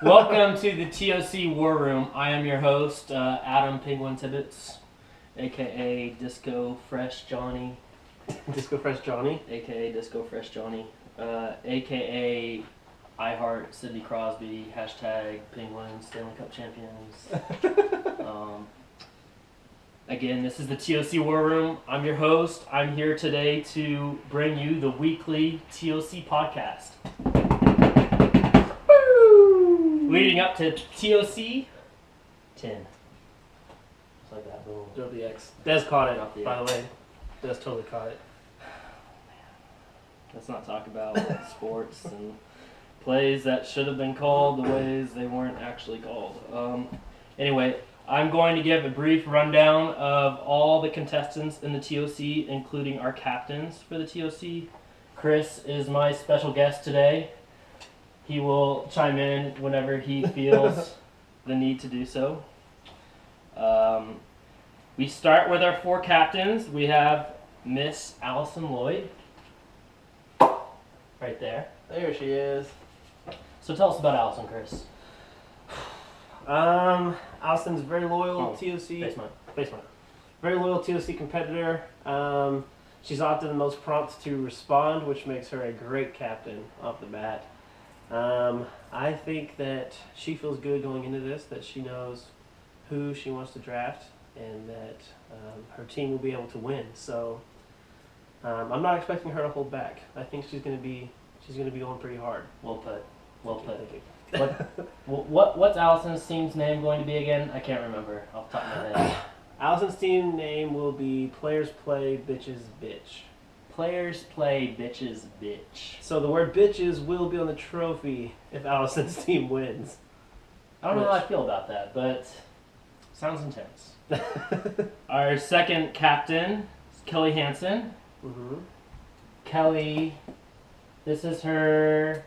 Welcome to the TOC War Room. I am your host, Adam Penguin Tibbetts, aka Disco Fresh Johnny. Disco Fresh Johnny? Aka Disco Fresh Johnny. Aka I Heart Sidney Crosby, hashtag Penguin Stanley Cup champions. Again, this is the TOC War Room. I'm your host. I'm here today to bring you the weekly TOC podcast. Leading up to TOC 10. Just like that, boom. Drove the X. Des caught it, Drop the by X. the way. Des totally caught it. Let's not talk about sports and plays that should have been called the ways they weren't actually called. Anyway, I'm going to give a brief rundown of all the contestants in the TOC, including our captains for the TOC. Chris is my special guest today. He will chime in whenever he feels the need to do so. We start with our four captains. We have Miss Allison Lloyd, right there. There she is. So tell us about Allison, Chris. Allison's very loyal TOC. Face mine. Very loyal TOC competitor. She's often the most prompt to respond, which makes her a great captain off the bat. I think that she feels good going into this, that she knows who she wants to draft, and that her team will be able to win. So I'm not expecting her to hold back. I think she's going to be going pretty hard. Well put. Well put. Thank you. What's Allison's team's name going to be again? I can't remember off the top of my head. Allison's team name will be Players Play Bitches Bitch. Players play bitches bitch. So the word bitches will be on the trophy if Allison's team wins. I don't know how I feel about that, but sounds intense. Our second captain is Kelly Hansen. Mm-hmm. Kelly, this is her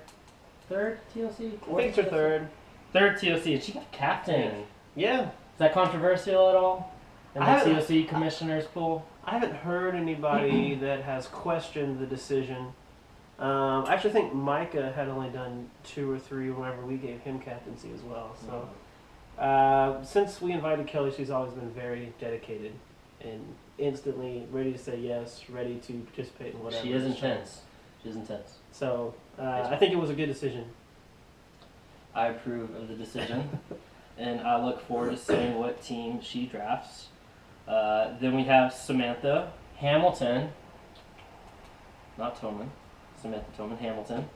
third TOC? I think it's her third. Third TOC, and she got captain. Yeah. Is that controversial at all? In the I haven't- TOC commissioners pool? I haven't heard anybody that has questioned the decision. I actually think Micah had only done 2 or 3 whenever we gave him captaincy as well. So since we invited Kelly, she's always been very dedicated and instantly ready to say yes, ready to participate in whatever. She is intense. She's intense. So I think it was a good decision. I approve of the decision, and I look forward to seeing what team she drafts. Then we have Samantha Hamilton, not Toman, Samantha Toman Hamilton,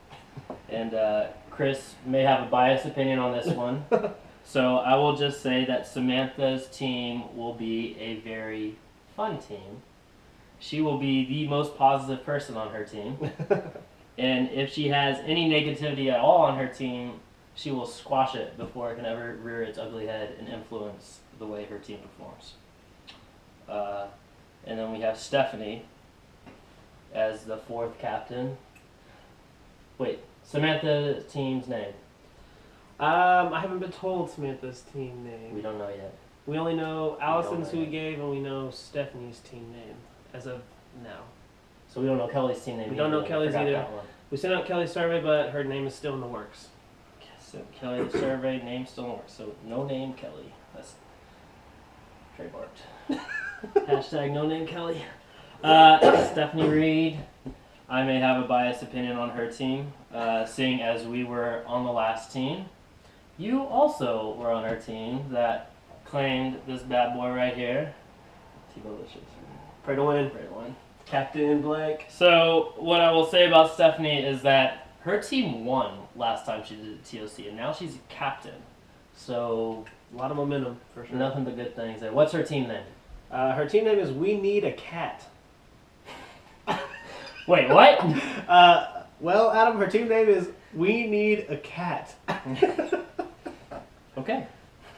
and Chris may have a biased opinion on this one, so I will just say that Samantha's team will be a very fun team. She will be the most positive person on her team, and if she has any negativity at all on her team, she will squash it before it can ever rear its ugly head and influence the way her team performs. And then we have Stephanie as the fourth captain. Wait, Samantha's team's name? I haven't been told Samantha's team name. We don't know yet. We only know Allison's who we yet. gave, and we know Stephanie's team name as of now. So we don't know Kelly's team name We don't know either. Kelly's Forgot either. that one. We sent out Kelly's survey, but her name is still in the works. So Kelly's survey, name still in work. So no name Kelly. That's trademarked. Hashtag no name Kelly. Stephanie Reed. I may have a biased opinion on her team, seeing as we were on the last team. You also were on our team that claimed this bad boy right here. T-Delicious. Pray to win. Great one. Captain Blake. So what I will say about Stephanie is that her team won last time she did the TOC, and now she's a captain. So A lot of momentum, for sure. nothing but good things there. What's her team name? Her team name is We Need a Cat. Wait, what? Well, Adam, her team name is We Need a Cat. Okay.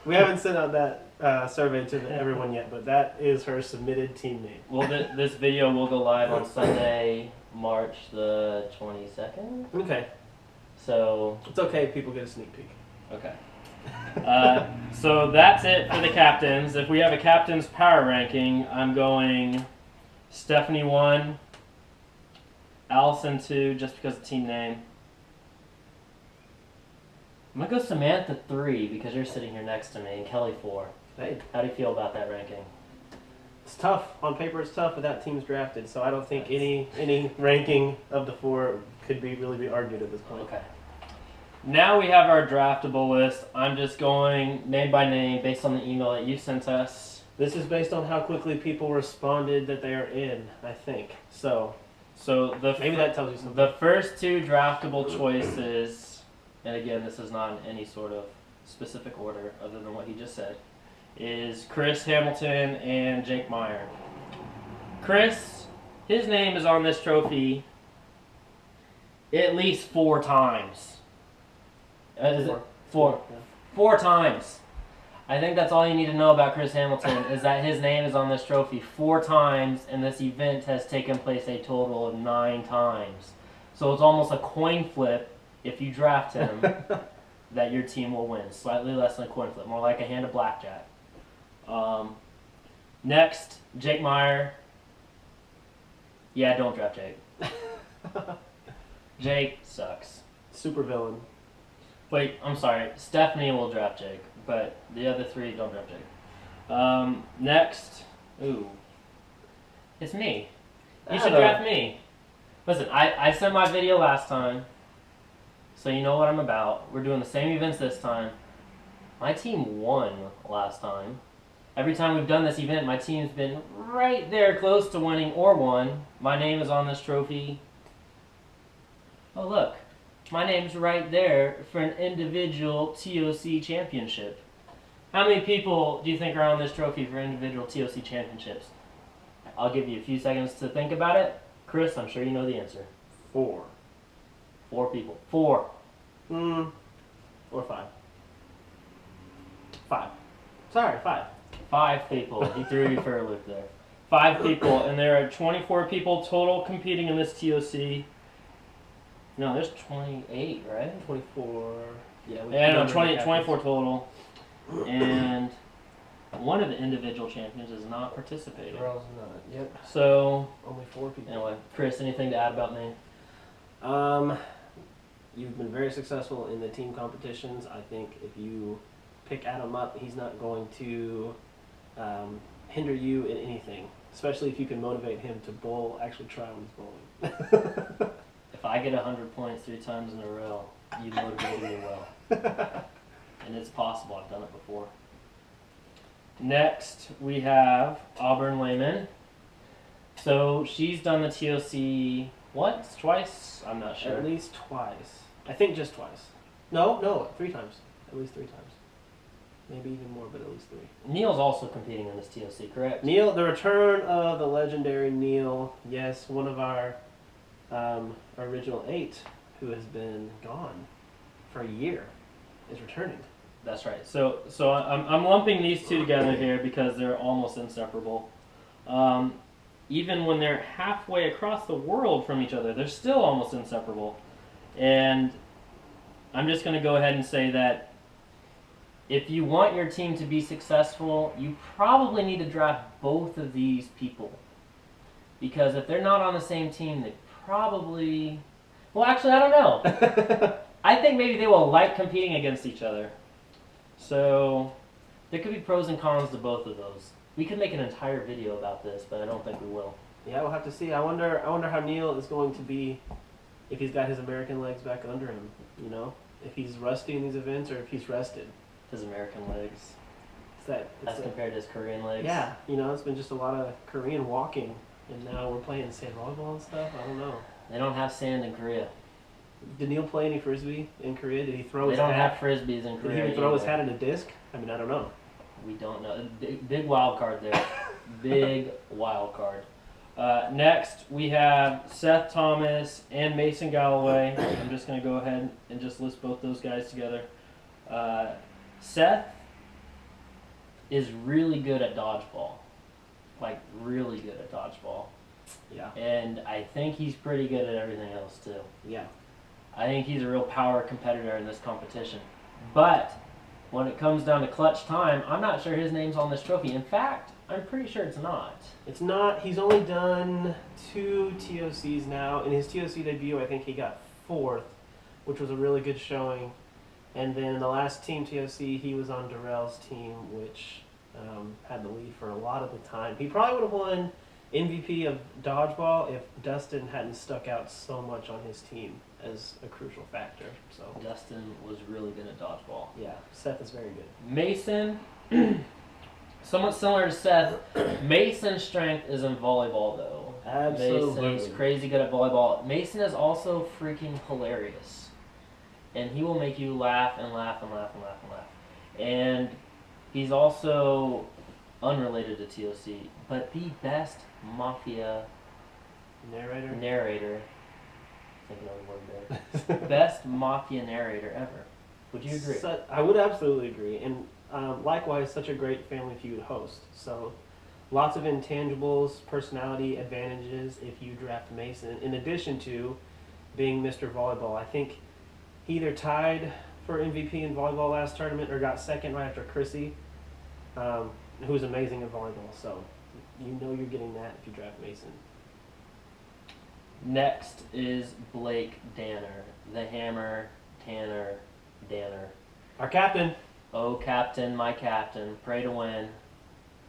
We haven't sent out that survey to everyone yet, but that is her submitted team name. Well, this video will go live on Sunday, March the 22nd. Okay. So, It's okay if people get a sneak peek. okay. So that's it for the captains. If we have a captain's power ranking, I'm going Stephanie 1, Allison 2, just because of team name. I'm gonna go Samantha 3 because you're sitting here next to me, and Kelly 4. Hey, How do you feel about that ranking? it's tough. On paper, it's tough without teams drafted. So I don't think any ranking of the 4 could really be argued at this point. Okay. Now we have our draftable list. I'm just going name by name based on the email that you sent us. This is based on how quickly people responded that they are in, I think. So maybe that tells you something. The first 2 draftable choices, and again, this is not in any sort of specific order other than what he just said, is Chris Hamilton and Jake Meyer. Chris, his name is on this trophy at least 4 times. Is it? 4. Yeah. 4 times. I think that's all you need to know about Chris Hamilton is that his name is on this trophy 4 times, and this event has taken place a total of 9 times. So it's almost a coin flip if you draft him that your team will win. Slightly less than a coin flip, more like a hand of blackjack. Next, Jake Meyer. Yeah, don't draft Jake. Jake sucks. Super villain. Wait, I'm sorry. Stephanie will draft Jake, but the other 3 don't draft Jake. Next, it's me. You should draft me. Listen, I sent my video last time, so you know what I'm about. We're doing the same events this time. My team won last time. Every time we've done this event, my team's been right there close to winning or won. My name is on this trophy. Oh, look. My name's right there for an individual TOC championship. How many people do you think are on this trophy for individual TOC championships? I'll give you a few seconds to think about it. Chris, I'm sure you know the answer. 4. 4 people. 4. Or 5. 5. Sorry, 5. 5 people. He threw you for a loop there. 5 people, and there are 24 people total competing in this TOC. No, there's 28, right? 24. Yeah, no, 24 total. And one of the individual champions is not participating. Girls not. Yep. So, Only 4 people. anyway, Chris, anything to add about me? You've been very successful in the team competitions. I think if you pick Adam up, he's not going to hinder you in anything, especially if you can motivate him to bowl, actually try when he's bowling. If I get 100 points 3 times in a row, you motivated me well. And it's possible. I've done it before. Next, we have Auburn Lehman. So she's done the TOC once, twice? I'm not sure. At least twice. I think just twice. No, 3 times. At least 3 times. Maybe even more, but at least 3. Neil's also competing in this TOC, correct? Neil, the return of the legendary Neil. Yes, one of our original 8 who has been gone for a year is returning. That's right. So I'm lumping these 2 together here because they're almost inseparable. Even when they're halfway across the world from each other, they're still almost inseparable. And I'm just going to go ahead and say that if you want your team to be successful, you probably need to draft both of these people. Because if they're not on the same team, they probably... Well, actually, I don't know. I think maybe they will like competing against each other. So there could be pros and cons to both of those. We could make an entire video about this, but I don't think we will. Yeah, we'll have to see. I wonder how Neil is going to be if he's got his American legs back under him. You know, if he's rusty in these events or if he's rested. His American legs. As compared to his Korean legs. Yeah, you know, it's been just a lot of Korean walking, and now we're playing sand volleyball and stuff. I don't know. They don't have sand in Korea. Did Neil play any frisbee in Korea? Did he throw his hat? They don't hat? have frisbees in Korea. Did he even throw his hat in a disc? I mean, I don't know. We don't know. Big wild card there. Big wild card. Next, we have Seth Thomas and Mason Galloway. I'm just going to go ahead and just list both those guys together. Seth is really good at dodgeball. Like, really good at dodgeball. Yeah. And I think he's pretty good at everything else, too. Yeah. I think he's a real power competitor in this competition. But when it comes down to clutch time, I'm not sure his name's on this trophy. In fact, I'm pretty sure it's not. It's not. He's only done 2 TOCs now. In his TOC debut, I think he got 4th, which was a really good showing. And then the last team TOC, he was on Darrell's team, which had the lead for a lot of the time. He probably would have won MVP of dodgeball if Dustin hadn't stuck out so much on his team as a crucial factor. So Dustin was really good at dodgeball. yeah, Seth is very good. Mason, somewhat similar to Seth. Mason's strength is in volleyball, though. Absolutely. Mason's crazy good at volleyball. Mason is also freaking hilarious. And he will make you laugh and laugh and laugh and laugh and laugh. And he's also unrelated to TOC, but the best mafia narrator. Think another word there. Best mafia narrator ever. Would you agree? I would absolutely agree. And likewise, such a great Family Feud host. So lots of intangibles, personality advantages if you draft Mason, in addition to being Mr. Volleyball. I think he either tied for MVP in volleyball last tournament or got second right after Chrissy, who's amazing at volleyball. So you know you're getting that if you draft Mason. Next is Blake Danner, the Hammer, Tanner, Danner. Our captain. Oh, captain, my captain, pray to win.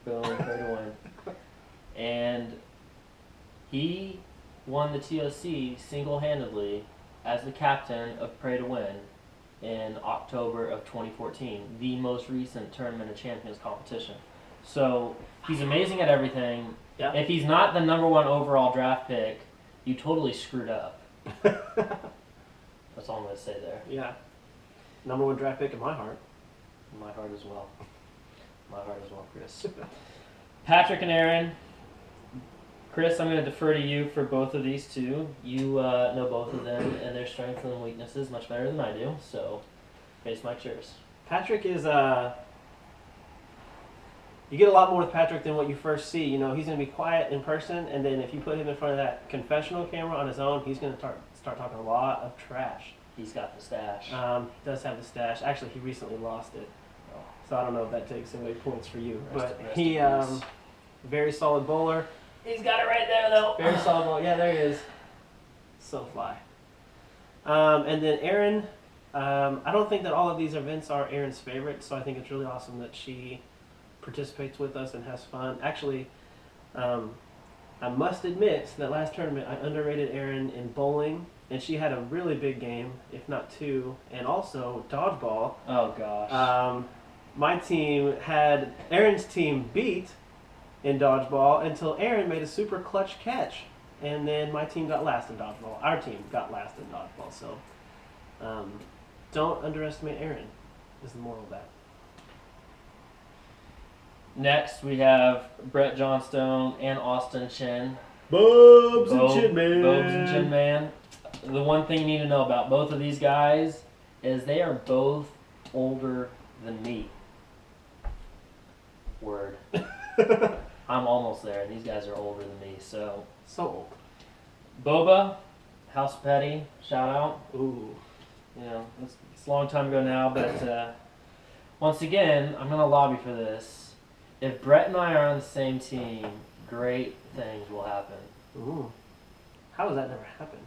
Boom, pray to win. And he won the TOC single-handedly as the captain of Pray to Win in October of 2014, the most recent Tournament of Champions competition. So he's amazing at everything. Yeah. If he's not the number one overall draft pick, you totally screwed up. That's all I'm going to say there. Yeah. Number one draft pick in my heart. My heart as well. My heart as well, Chris. Patrick and Aaron. Chris, I'm going to defer to you for both of these two. You know both of them and their strengths and weaknesses much better than I do, so face my cheers. Patrick is you get a lot more with Patrick than what you first see. You know, he's going to be quiet in person, and then if you put him in front of that confessional camera on his own, he's going to start talking a lot of trash. He's got the stash. He does have the stash. Actually, he recently lost it, so I don't know if that takes away points for you. But he, very solid bowler. He's got it right there, though. Very solid bowler. Yeah, there he is. So fly. And then Aaron, I don't think that all of these events are Aaron's favorite, so I think it's really awesome that she participates with us and has fun. Actually, I must admit that last tournament I underrated Aaron in bowling, and she had a really big game, if not two, and also dodgeball. Oh, gosh. My team had Aaron's team beat in dodgeball until Aaron made a super clutch catch, and then my team got last in dodgeball. Our team got last in dodgeball, so don't underestimate Aaron is the moral of that. Next, we have Brett Johnstone and Austin Chin. Bobs and Chin Man. Bobs and Chin Man. The one thing you need to know about both of these guys is they are both older than me. Word. I'm almost there, and these guys are older than me, so. So old. Boba, House Petty, shout out. Ooh. You know, it's a long time ago now, but once again, I'm going to lobby for this. If Brett and I are on the same team, great things will happen. Ooh. How has that never happened?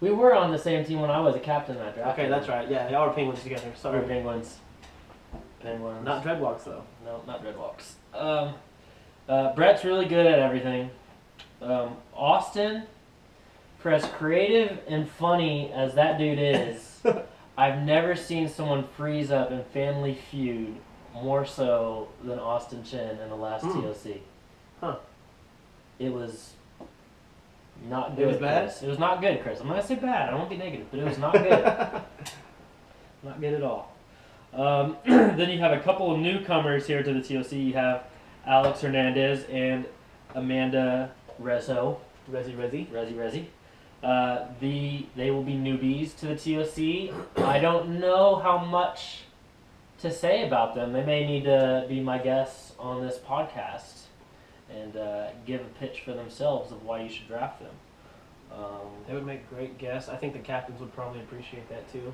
We were on the same team when I was a captain in that draft. Okay, that's right. Yeah, y'all are penguins together. Sorry. We're penguins. Penguins. Not dreadlocks, though. No, not dreadlocks. Brett's really good at everything. Austin, for as creative and funny as that dude is, I've never seen someone freeze up in Family Feud more so than Austin Chin in the last TOC. Huh. It was not good. It was bad? Chris. It was not good, Chris. I'm not going to say bad. I don't want to be negative, but it was not good. Not good at all. Then you have a couple of newcomers here to the TOC. You have Alex Hernandez and Amanda Rezzo. Resi. They will be newbies to the TOC. I don't know how much to say about them. They may need to be my guests on this podcast and give a pitch for themselves of why you should draft them. They would make great guests. I think the captains would probably appreciate that too.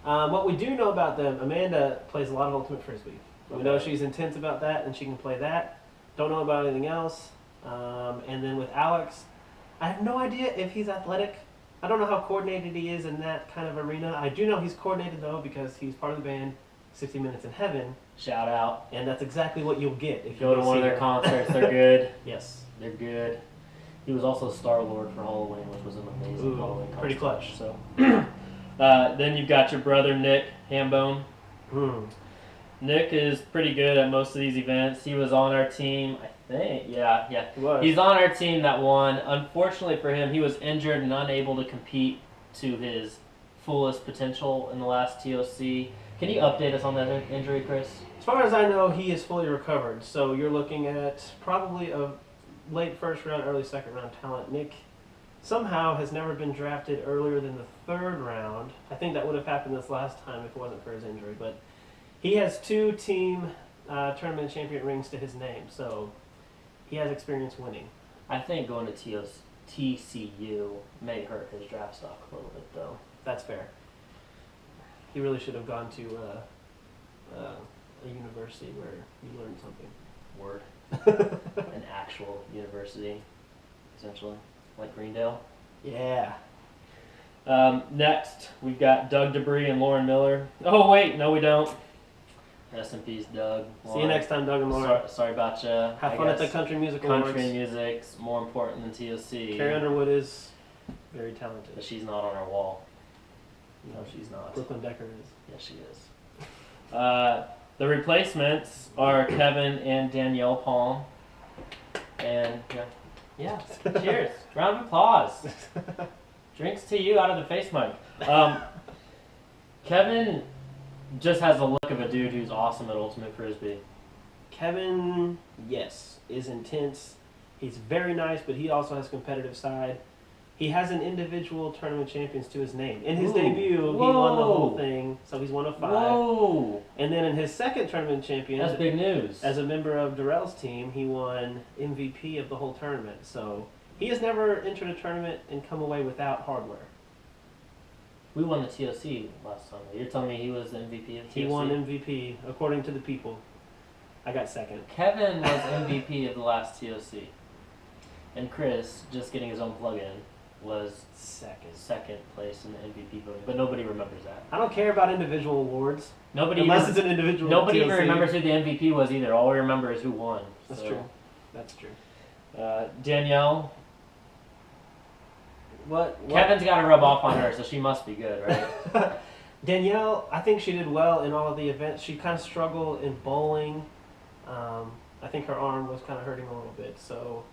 What we do know about them, Amanda plays a lot of Ultimate Frisbee. We know she's intense about that and she can play that. Don't know about anything else. And then with Alex, I have no idea if he's athletic I don't know how coordinated he is in that kind of arena. I do know he's coordinated though because he's part of the band 60 Minutes in Heaven, Shout out. and that's exactly what you'll get if Go you to one of see their them. concerts. They're good. Yes. They're good. He was also Star-Lord for Halloween, which was an amazing Ooh, Halloween concert. pretty clutch. So, then you've got your brother Nick Hambone. Nick is pretty good at most of these events. He was on our team, I think. Yeah. He was. He's on our team that won. Unfortunately for him, he was injured and unable to compete to his fullest potential in the last TOC. Can you update us on that injury, Chris? As far as I know, he is fully recovered. So you're looking at probably a late first round, early second round talent. Nick somehow has never been drafted earlier than the third round. I think that would have happened this last time if it wasn't for his injury. But he has 2 team tournament champion rings to his name, so he has experience winning. I think going to TCU may hurt his draft stock a little bit, though. That's fair. He really should have gone to a university where you learned something. Word. An actual university, essentially, like Greendale. Yeah. Next, we've got Doug Debris and Lauren Miller. Oh, wait, no, we don't. Rest in peace, Doug. See you next time, Doug and Lauren. Sorry about you. Have fun at the Country Music Awards. Country music's more important than TOC. Carrie Underwood is very talented. But she's not on our wall. No, she's not. Brooklyn Decker is. Yes, she is. The replacements are Kevin and Danielle Palm. And, yeah, cheers. Round of applause. Drinks to you out of the face mic. Kevin just has the look of a dude who's awesome at Ultimate Frisbee. Kevin, yes, is intense. He's very nice, but he also has a competitive side. He has an individual tournament champions to his name. In his debut, he won the whole thing, so he's one of 5. Whoa! And then in his second tournament champions, That's big news. as a member of Darrell's team, he won MVP of the whole tournament. So he has never entered a tournament and come away without hardware. We won the TOC last time. You're telling me he was the MVP of TOC? He won MVP, according to the people. I got second. Kevin was MVP of the last TOC. And Chris, just getting his own plug-in, was second place in the MVP voting. But nobody remembers that. I don't care about individual awards. Nobody Unless it's an individual Nobody even TLC. remembers who the MVP was either. All we remember is who won. That's So, true. That's true. Danielle, What? Kevin's got to rub off on her, so she must be good, right? Danielle, I think she did well in all of the events. She kind of struggled in bowling. I think her arm was kind of hurting a little bit. So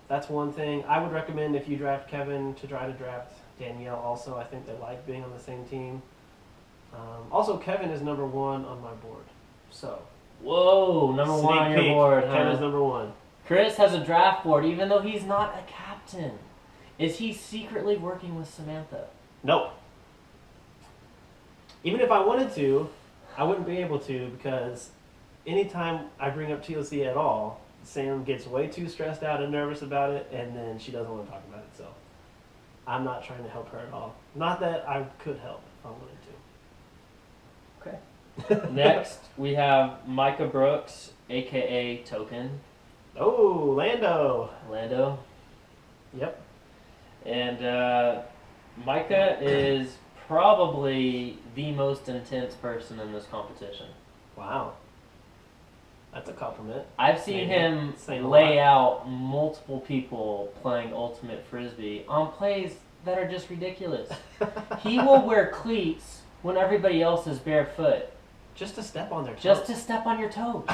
that's one thing. I would recommend if you draft Kevin to try to draft Danielle also. I think they like being on the same team. Also, Kevin is number 1 on my board. So Whoa, number 1 on your peek, board, huh? Kevin's number 1. Chris has a draft board, even though he's not a captain. Is he secretly working with Samantha? Nope. Even if I wanted to, I wouldn't be able to because anytime I bring up TLC at all, Sam gets way too stressed out and nervous about it, and then she doesn't want to talk about it. So I'm not trying to help her at all. Not that I could help if I wanted to. Okay. Next, we have Micah Brooks, a.k.a. Token. Oh, Lando. Lando. Yep. And Micah is probably the most intense person in this competition. Wow. That's a compliment. I've seen him Saying a lay lot. out multiple people playing Ultimate Frisbee on plays that are just ridiculous. He will wear cleats when everybody else is barefoot. Just to step on their toes. Just to step on your toes.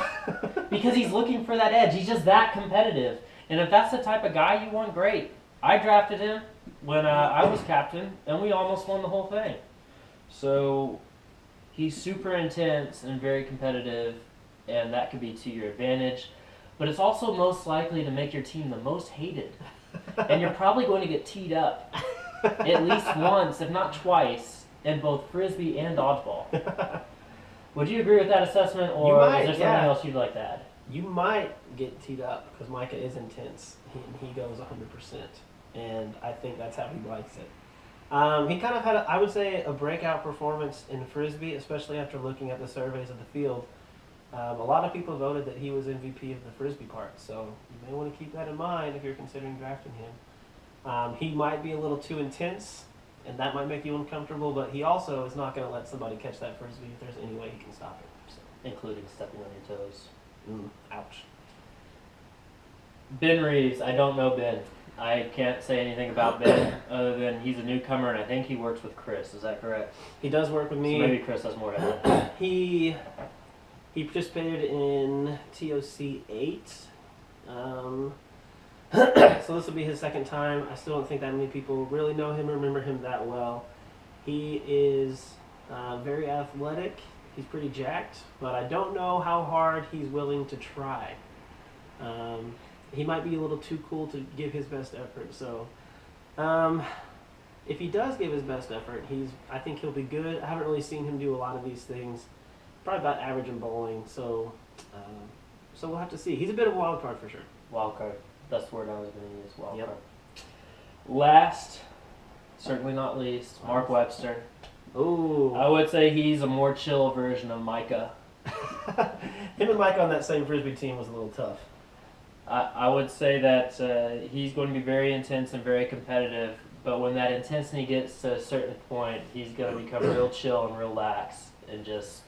Because he's looking for that edge. He's just that competitive. And if that's the type of guy you want, great. I drafted him when I was captain, and we almost won the whole thing. So he's super intense and very competitive, and that could be to your advantage. But it's also most likely to make your team the most hated. And you're probably going to get teed up at least once, if not twice, in both Frisbee and dodgeball. Would you agree with that assessment, or might, is there something yeah. else you'd like to add? You might get teed up because Micah is intense. He goes 100%, and I think that's how he likes it. He kind of had, I would say, a breakout performance in Frisbee, especially after looking at the surveys of the field. A lot of people voted that he was MVP of the Frisbee part, so you may want to keep that in mind if you're considering drafting him. He might be a little too intense, and that might make you uncomfortable, but he also is not going to let somebody catch that frisbee if there's any way he can stop it. So. Including stepping on your toes. Ouch. Ben Reeves, I don't know Ben. I can't say anything about Ben other than he's a newcomer, and I think he works with Chris. Is that correct? He does work with me. So maybe Chris has more to add. He participated in TOC 8. So this will be his second time. I still don't think that many people really know him or remember him that well. He is very athletic. He's pretty jacked, but I don't know how hard he's willing to try. He might be a little too cool to give his best effort. So if he does give his best effort, I think he'll be good. I haven't really seen him do a lot of these things. Probably about average in bowling. So we'll have to see. He's a bit of a wild card for sure. Wild card. That's the word I was going to use. Wild Yep. card. Last, certainly not least, Mark Webster. Ooh. I would say he's a more chill version of Micah. Him and Mike on that same frisbee team was a little tough. I would say that he's going to be very intense and very competitive, but when that intensity gets to a certain point, he's going to become real chill and relax and just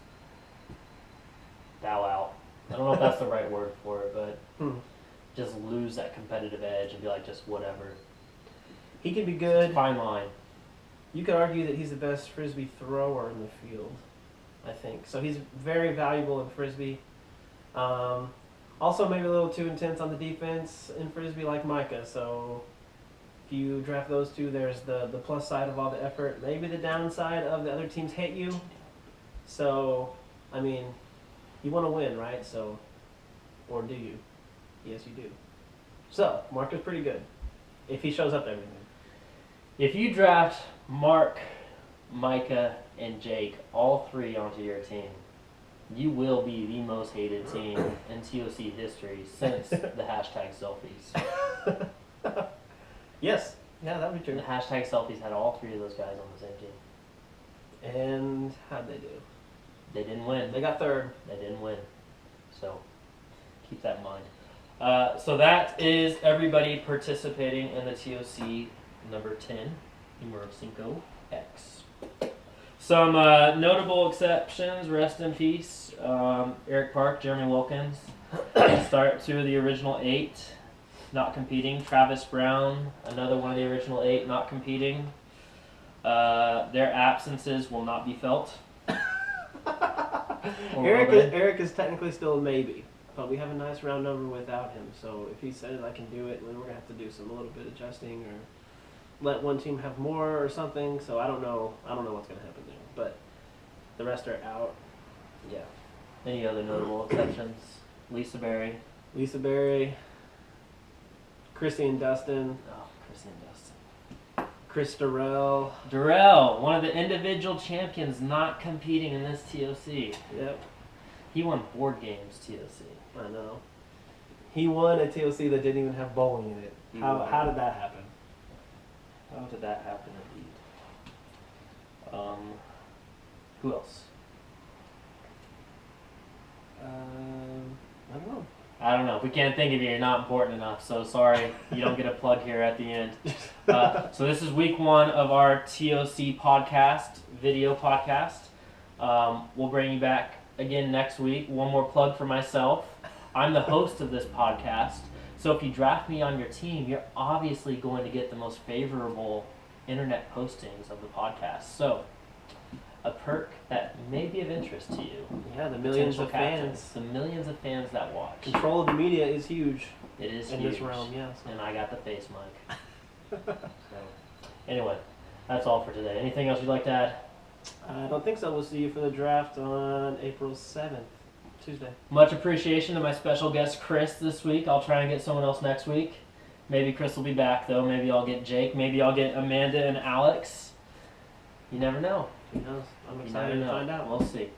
bow out. I don't know if that's the right word for it, but just lose that competitive edge and be like, just whatever. He can be good. Fine line. You could argue that he's the best frisbee thrower in the field, I think. So he's very valuable in frisbee. Also maybe a little too intense on the defense in frisbee like Micah. So if you draft those two, there's the plus side of all the effort. Maybe the downside of the other teams hate you. So, I mean, you want to win, right? So, or do you? Yes, you do. So, Mark is pretty good if he shows up everything. If you draft Mark, Micah, and Jake, all three onto your team, you will be the most hated team in TOC history since the hashtag selfies. Yes. Yeah, that would be The true. hashtag selfies had all three of those guys on the same team. And how'd they do? They didn't win. They got third. They didn't win. So keep that in mind. So that is everybody participating in the TOC number 10, numero 5X. Some notable exceptions, rest in peace. Eric Park, Jeremy Wilkins, start two of the original 8, not competing. Travis Brown, another one of the original 8, not competing. Their absences will not be felt. Eric is technically still a maybe, but we have a nice round number without him. So if he says I can do it, then we're gonna have to do a little bit adjusting or let one team have more or something. So I don't know what's gonna happen there, but the rest are out. Yeah. Any other notable exceptions? Lisa Berry. Lisa Berry, Chrissy and Dustin, Oh, Chrissy and Dustin. Chris Durrell. Durrell, one of the individual champions not competing in this TOC. Yep, He won board games TOC. I know. He won a TOC that didn't even have bowling in it. He How won. did that happen? How did that happen indeed? Who else? I don't know. I don't know. If we can't think of you, you're not important enough. So sorry, you don't get a plug here at the end. So this is week 1 of our TOC podcast, video podcast. We'll bring you back again next week. One more plug for myself. I'm the host of this podcast. So if you draft me on your team, you're obviously going to get the most favorable internet postings of the podcast. So a perk that may be of interest to you. Yeah, the millions Potential of captains, fans. the millions of fans that watch. Control of the media is huge It is in huge. this realm, yes. And I got the face mic. So, anyway, that's all for today. Anything else you'd like to add? I don't think so. We'll see you for the draft on April 7th, Tuesday. Much appreciation to my special guest Chris this week. I'll try and get someone else next week. Maybe Chris will be back though. Maybe I'll get Jake. Maybe I'll get Amanda and Alex. You never know. Who knows? I'm You excited never to know. find out. We'll see.